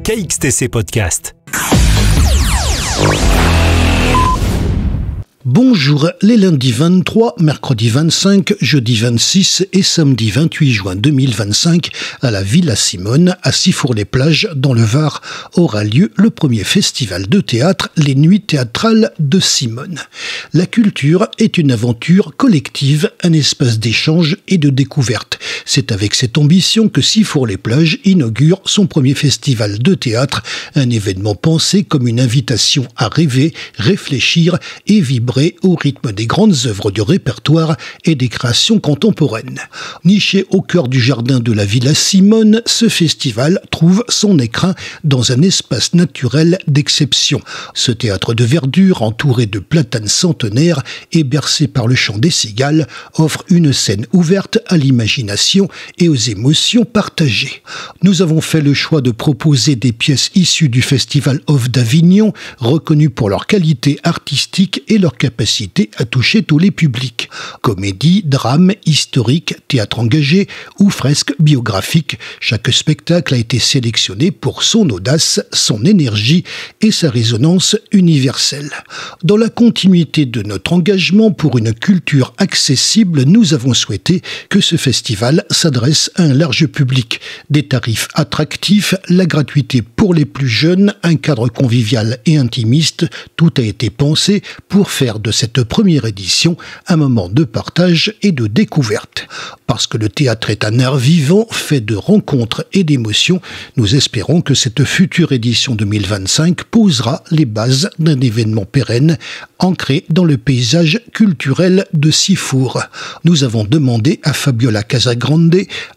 KXTC Podcast. Bonjour, les lundis 23, mercredi 25, jeudi 26 et samedi 28 juin 2025 à la Villa Simone, à Sifour-les-Plages, dans le Var, aura lieu le premier festival de théâtre, les Nuits théâtrales de Simone. La culture est une aventure collective, un espace d'échange et de découverte. C'est avec cette ambition que Sifour-les-Plages inaugure son premier festival de théâtre, un événement pensé comme une invitation à rêver, réfléchir et vibrer au rythme des grandes œuvres du répertoire et des créations contemporaines. Niché au cœur du jardin de la Villa Simone, ce festival trouve son écrin dans un espace naturel d'exception. Ce théâtre de verdure, entouré de platanes centenaires et bercé par le chant des cigales, offre une scène ouverte à l'imagination et aux émotions partagées. Nous avons fait le choix de proposer des pièces issues du Festival Off d'Avignon, reconnues pour leur qualité artistique et leur capacité à toucher tous les publics. Comédie, drame, historique, théâtre engagé ou fresque biographique, chaque spectacle a été sélectionné pour son audace, son énergie et sa résonance universelle. Dans la continuité de notre engagement pour une culture accessible, nous avons souhaité que ce festival s'adresse à un large public. Des tarifs attractifs, la gratuité pour les plus jeunes, un cadre convivial et intimiste, tout a été pensé pour faire de cette première édition un moment de partage et de découverte. Parce que le théâtre est un art vivant, fait de rencontres et d'émotions, nous espérons que cette future édition 2025 posera les bases d'un événement pérenne, ancré dans le paysage culturel de Sifour. Nous avons demandé à Fabiola Casagrande,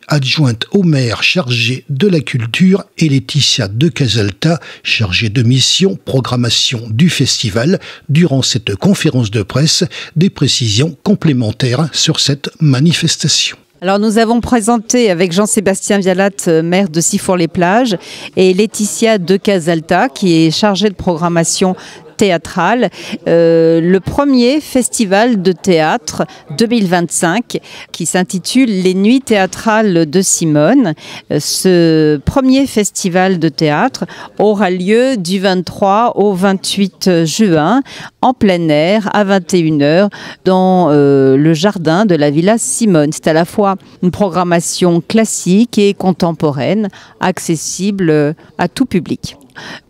adjointe au maire chargée de la culture, et Laetitia De Casalta, chargée de mission programmation du festival, durant cette conférence de presse, des précisions complémentaires sur cette manifestation. Alors nous avons présenté avec Jean-Sébastien Vialat, maire de Sifour-les-Plages, et Laetitia De Casalta, qui est chargée de programmation théâtrale, le premier festival de théâtre 2025 qui s'intitule Les Nuits théâtrales de Simone. Ce premier festival de théâtre aura lieu du 23 au 28 juin en plein air à 21h dans le jardin de la Villa Simone. C'est à la fois une programmation classique et contemporaine, accessible à tout public.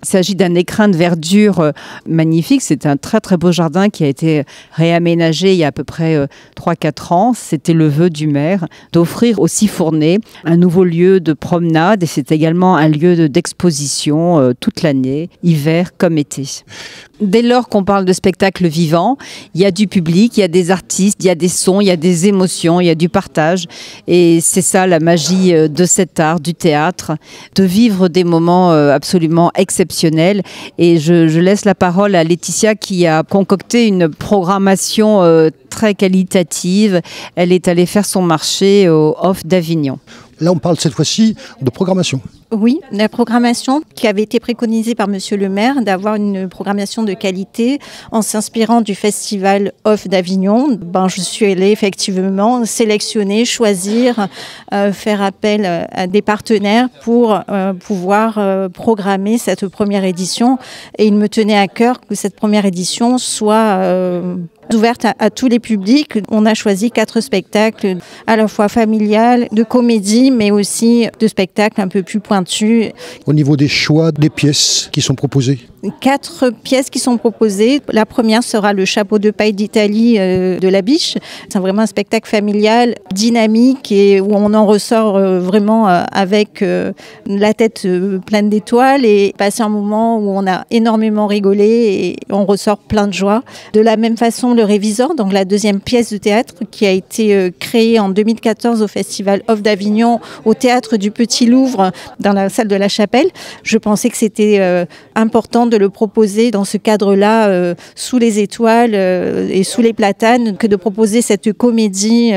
Il s'agit d'un écrin de verdure magnifique. C'est un très très beau jardin qui a été réaménagé il y a à peu près 3-4 ans. C'était le vœu du maire d'offrir aux Sifournais un nouveau lieu de promenade, et c'est également un lieu d'exposition toute l'année, hiver comme été. Dès lors qu'on parle de spectacle vivant, il y a du public, il y a des artistes, il y a des sons, il y a des émotions, il y a du partage. Et c'est ça la magie de cet art, du théâtre, de vivre des moments absolument exceptionnels. Et je laisse la parole à Laetitia qui a concocté une programmation très qualitative. Elle est allée faire son marché au Off d'Avignon. Là, on parle cette fois-ci de programmation. Oui, la programmation qui avait été préconisée par Monsieur le maire, d'avoir une programmation de qualité en s'inspirant du festival Off d'Avignon. Je suis allée effectivement sélectionner, choisir, faire appel à des partenaires pour pouvoir programmer cette première édition. Et il me tenait à cœur que cette première édition soit ouverte à tous les publics. On a choisi 4 spectacles, à la fois familiales, de comédie, mais aussi de spectacles un peu plus pointus. Au niveau des choix des pièces qui sont proposées? 4 pièces qui sont proposées. La première sera le Chapeau de paille d'Italie de la Biche. C'est vraiment un spectacle familial, dynamique, et où on en ressort vraiment avec la tête pleine d'étoiles et passer un moment où on a énormément rigolé et on ressort plein de joie. De la même façon, Le Révisor, donc la deuxième pièce de théâtre qui a été créée en 2014 au Festival Off d'Avignon, au Théâtre du Petit Louvre, dans la salle de la Chapelle. Je pensais que c'était important de le proposer dans ce cadre-là, sous les étoiles et sous les platanes, que de proposer cette comédie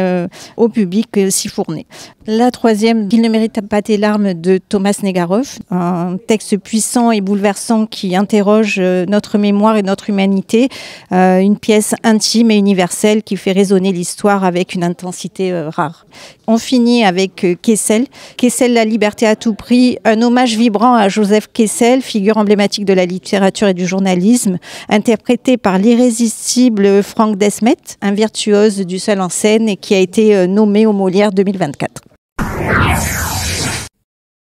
au public sifournais. La troisième, Il ne mérite pas tes larmes, de Thomas Negaroff, un texte puissant et bouleversant qui interroge notre mémoire et notre humanité, une pièce intime et universel qui fait résonner l'histoire avec une intensité rare. On finit avec Kessel. Kessel, la liberté à tout prix, un hommage vibrant à Joseph Kessel, figure emblématique de la littérature et du journalisme, interprété par l'irrésistible Franck Desmet, un virtuose du seul en scène et qui a été nommé aux Molières 2024.